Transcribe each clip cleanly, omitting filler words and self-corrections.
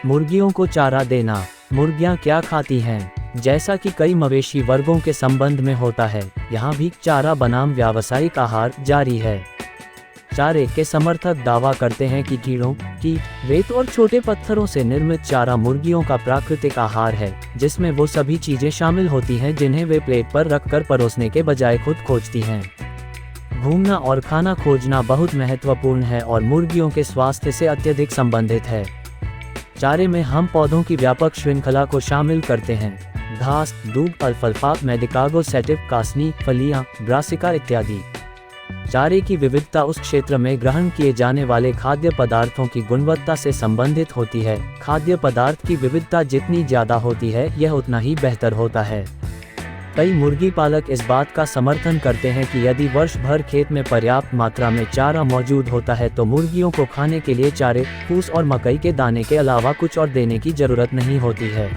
मुर्गियों को चारा देना। मुर्गियां क्या खाती हैं? जैसा कि कई मवेशी वर्गों के संबंध में होता है, यहाँ भी चारा बनाम व्यावसायिक आहार जारी है। चारे के समर्थक दावा करते हैं कि कीड़ों, कीट, रेत और छोटे पत्थरों से निर्मित चारा मुर्गियों का प्राकृतिक आहार है, जिसमें वो सभी चीजें शामिल होती हैं जिन्हें वे प्लेट पर रखकर परोसने के बजाय खुद खोजती हैं। घूमना और खाना खोजना बहुत महत्वपूर्ण है और मुर्गियों के स्वास्थ्य से अत्यधिक संबंधित है। चारे में हम पौधों की व्यापक श्रृंखला को शामिल करते हैं: घास, दूब, अल्फाल्फा, मेडिकागो सैटिव, कासनी, फलियां, ब्रासिका इत्यादि। चारे की विविधता उस क्षेत्र में ग्रहण किए जाने वाले खाद्य पदार्थों की गुणवत्ता से संबंधित होती है। खाद्य पदार्थ की विविधता जितनी ज्यादा होती है, यह उतना ही बेहतर होता है। कई मुर्गी पालक इस बात का समर्थन करते हैं कि यदि वर्ष भर खेत में पर्याप्त मात्रा में चारा मौजूद होता है तो मुर्गियों को खाने के लिए चारे, फूस और मकई के दाने के अलावा कुछ और देने की जरूरत नहीं होती है।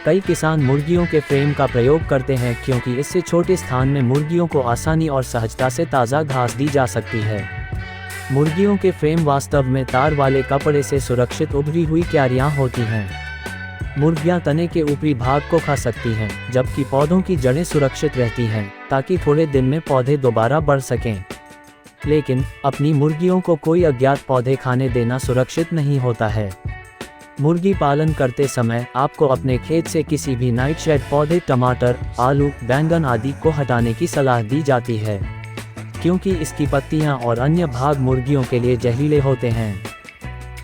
कई किसान मुर्गियों के फ्रेम का प्रयोग करते हैं क्योंकि इससे छोटे स्थान में मुर्गियों को आसानी और सहजता से ताज़ा घास दी जा सकती है। मुर्गियों के फ्रेम वास्तव में तार वाले कपड़े से सुरक्षित उभरी हुई क्यारियां होती हैं। मुर्गियां तने के ऊपरी भाग को खा सकती हैं, जबकि पौधों की जड़ें सुरक्षित रहती हैं ताकि थोड़े दिन में पौधे दोबारा बढ़ सकें। लेकिन अपनी मुर्गियों को कोई अज्ञात पौधे खाने देना सुरक्षित नहीं होता है। मुर्गी पालन करते समय आपको अपने खेत से किसी भी नाइटशेड पौधे, टमाटर, आलू, बैंगन आदि को हटाने की सलाह दी जाती है, क्योंकि इसकी पत्तियां और अन्य भाग मुर्गियों के लिए जहरीले होते हैं।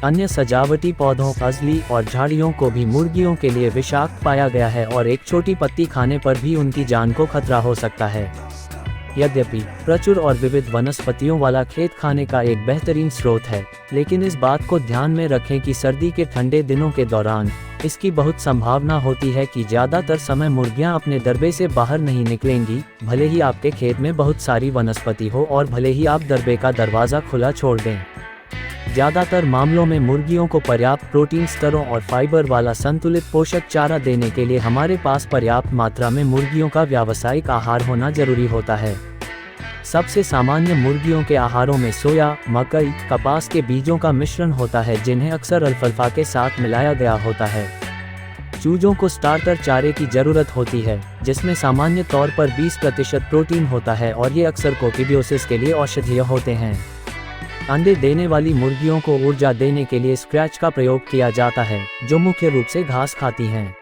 अन्य सजावटी पौधों, फजली और झाड़ियों को भी मुर्गियों के लिए विषाक्त पाया गया है और एक छोटी पत्ती खाने पर भी उनकी जान को खतरा हो सकता है। यद्यपि प्रचुर और विविध वनस्पतियों वाला खेत खाने का एक बेहतरीन स्रोत है, लेकिन इस बात को ध्यान में रखें कि सर्दी के ठंडे दिनों के दौरान इसकी बहुत संभावना होती है कि ज़्यादातर समय मुर्गियां अपने दरबे से बाहर नहीं निकलेंगी, भले ही आपके खेत में बहुत सारी वनस्पति हो और भले ही आप दरबे का दरवाज़ा खुला छोड़ दें। ज़्यादातर मामलों में मुर्गियों को पर्याप्त प्रोटीन स्तरों और फाइबर वाला संतुलित पोषक चारा देने के लिए हमारे पास पर्याप्त मात्रा में मुर्गियों का व्यावसायिक आहार होना जरूरी होता है। सबसे सामान्य मुर्गियों के आहारों में सोया, मकई, कपास के बीजों का मिश्रण होता है, जिन्हें अक्सर अल्फाल्फा के साथ मिलाया गया होता है। चूजों को स्टार्टर चारे की जरूरत होती है, जिसमें सामान्य तौर पर 20% प्रोटीन होता है और ये अक्सर कोक्सीडियोसिस के लिए औषधीय होते हैं। अंडे देने वाली मुर्गियों को ऊर्जा देने के लिए स्क्रैच का प्रयोग किया जाता है, जो मुख्य रूप से घास खाती हैं।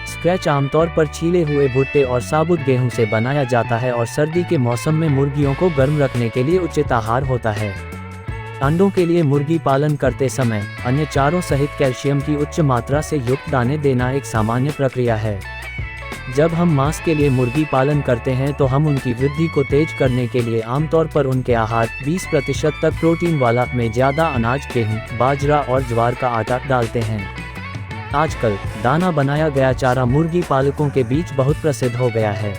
स्क्रैच आमतौर पर छीले हुए भुट्टे और साबुत गेहूं से बनाया जाता है और सर्दी के मौसम में मुर्गियों को गर्म रखने के लिए उचित आहार होता है। अंडों के लिए मुर्गी पालन करते समय अन्य चारों सहित कैल्शियम की उच्च मात्रा से युक्त दाने देना एक सामान्य प्रक्रिया है। जब हम मांस के लिए मुर्गी पालन करते हैं तो हम उनकी वृद्धि को तेज करने के लिए आमतौर पर उनके आहार 20% तक प्रोटीन वाला में ज़्यादा अनाज, गेहूं, बाजरा और ज्वार का आटा डालते हैं। आजकल दाना बनाया गया चारा मुर्गी पालकों के बीच बहुत प्रसिद्ध हो गया है।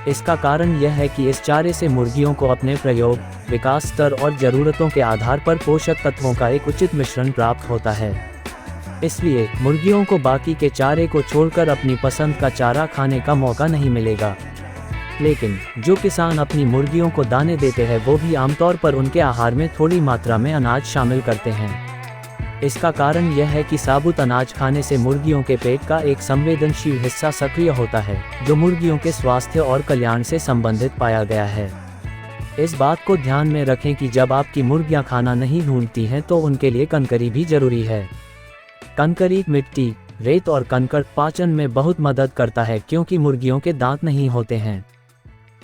इसका कारण यह है कि इस चारे से मुर्गियों को अपने प्रयोग, विकास स्तर और ज़रूरतों के आधार पर पोषक तत्वों का एक उचित मिश्रण प्राप्त होता है। इसलिए मुर्गियों को बाकी के चारे को छोड़कर अपनी पसंद का चारा खाने का मौका नहीं मिलेगा। लेकिन जो किसान अपनी मुर्गियों को दाने देते हैं वो भी आमतौर पर उनके आहार में थोड़ी मात्रा में अनाज शामिल करते हैं। इसका कारण यह है कि साबुत अनाज खाने से मुर्गियों के पेट का एक संवेदनशील हिस्सा सक्रिय होता है, जो मुर्गियों के स्वास्थ्य और कल्याण से संबंधित पाया गया है। इस बात को ध्यान में रखें कि जब आपकी मुर्गियां खाना नहीं ढूंढती हैं तो उनके लिए कंकरी भी जरूरी है। कंकरी, मिट्टी, रेत और कंकड़ पाचन में बहुत मदद करता है क्योंकि मुर्गियों के दांत नहीं होते हैं।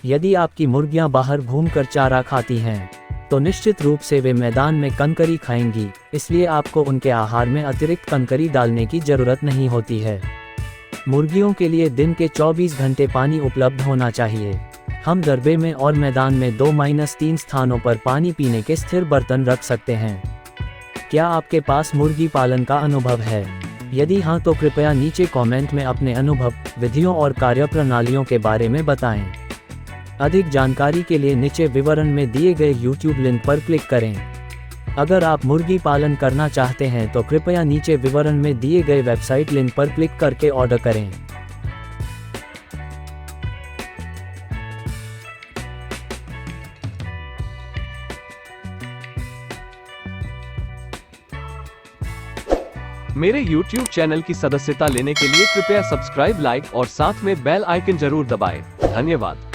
यदि आपकी मुर्गियां बाहर घूमकर चारा खाती हैं तो निश्चित रूप से वे मैदान में कंकरी खाएंगी, इसलिए आपको उनके आहार में अतिरिक्त कंकरी डालने की जरूरत नहीं होती है। मुर्गियों के लिए दिन के 24 घंटे पानी उपलब्ध होना चाहिए। हम दरबे में और मैदान में 2-3 स्थानों पर पानी पीने के स्थिर बर्तन रख सकते हैं। क्या आपके पास मुर्गी पालन का अनुभव है? यदि हाँ तो कृपया नीचे कमेंट में अपने अनुभव, विधियों और कार्यप्रणालियों के बारे में बताएं। अधिक जानकारी के लिए नीचे विवरण में दिए गए YouTube लिंक पर क्लिक करें। अगर आप मुर्गी पालन करना चाहते हैं तो कृपया नीचे विवरण में दिए गए वेबसाइट लिंक पर क्लिक करके ऑर्डर करें। मेरे YouTube चैनल की सदस्यता लेने के लिए कृपया सब्सक्राइब, लाइक और साथ में बेल आइकन जरूर दबाएं। धन्यवाद।